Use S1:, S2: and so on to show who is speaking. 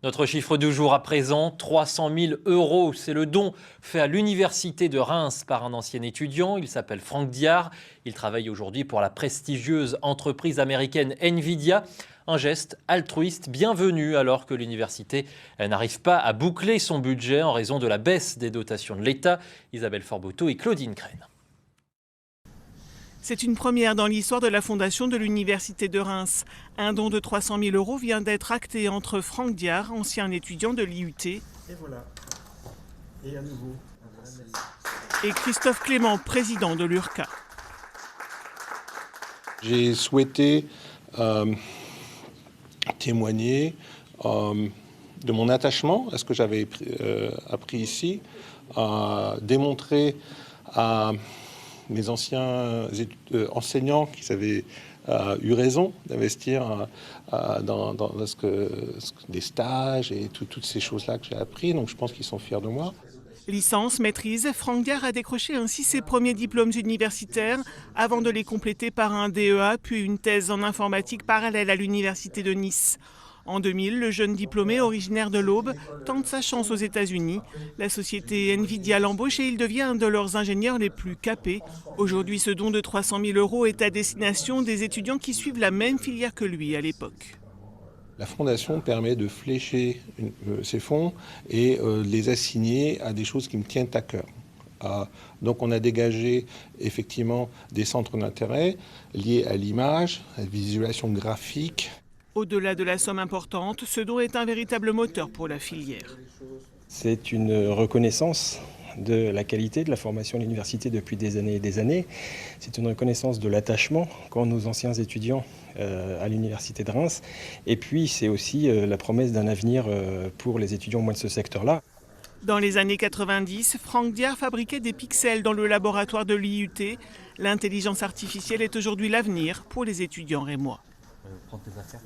S1: Notre chiffre du jour à présent, 300 000 €. C'est le don fait à l'université de Reims par un ancien étudiant. Il s'appelle Franck Diard. Il travaille aujourd'hui pour la prestigieuse entreprise américaine Nvidia. Un geste altruiste bienvenu alors que l'université n'arrive pas à boucler son budget en raison de la baisse des dotations de l'État. Isabelle Forboto et Claudine Crène.
S2: C'est une première dans l'histoire de la fondation de l'Université de Reims. Un don de 300 000 € vient d'être acté entre Franck Diard, ancien étudiant de l'IUT,
S3: et voilà. Et à nouveau.
S2: et Christophe Clément, président de l'URCA.
S4: J'ai souhaité témoigner de mon attachement à ce que j'avais appris ici, démontrer à mes anciens enseignants qui avaient eu raison d'investir dans des stages et toutes ces choses-là que j'ai appris. Donc je pense qu'ils sont fiers de moi.
S2: Licence, maîtrise, Franck Diard a décroché ainsi ses premiers diplômes universitaires avant de les compléter par un DEA puis une thèse en informatique parallèle à l'Université de Nice. En 2000, le jeune diplômé originaire de l'Aube tente sa chance aux États-Unis. La société Nvidia l'embauche et il devient un de leurs ingénieurs les plus capés. Aujourd'hui, ce don de 300 000 € est à destination des étudiants qui suivent la même filière que lui à l'époque.
S4: La fondation permet de flécher ces fonds et les assigner à des choses qui me tiennent à cœur. Donc on a dégagé effectivement des centres d'intérêt liés à l'image, à la visualisation graphique.
S2: Au-delà de la somme importante, ce don est un véritable moteur pour la filière.
S3: C'est une reconnaissance de la qualité de la formation à l'université depuis des années et des années. C'est une reconnaissance de l'attachement qu'ont nos anciens étudiants à l'université de Reims. Et puis c'est aussi la promesse d'un avenir pour les étudiants au moins de ce secteur-là.
S2: Dans les années 90, Franck Diard fabriquait des pixels dans le laboratoire de l'IUT. L'intelligence artificielle est aujourd'hui l'avenir pour les étudiants rémois.
S1: Prends tes affaires,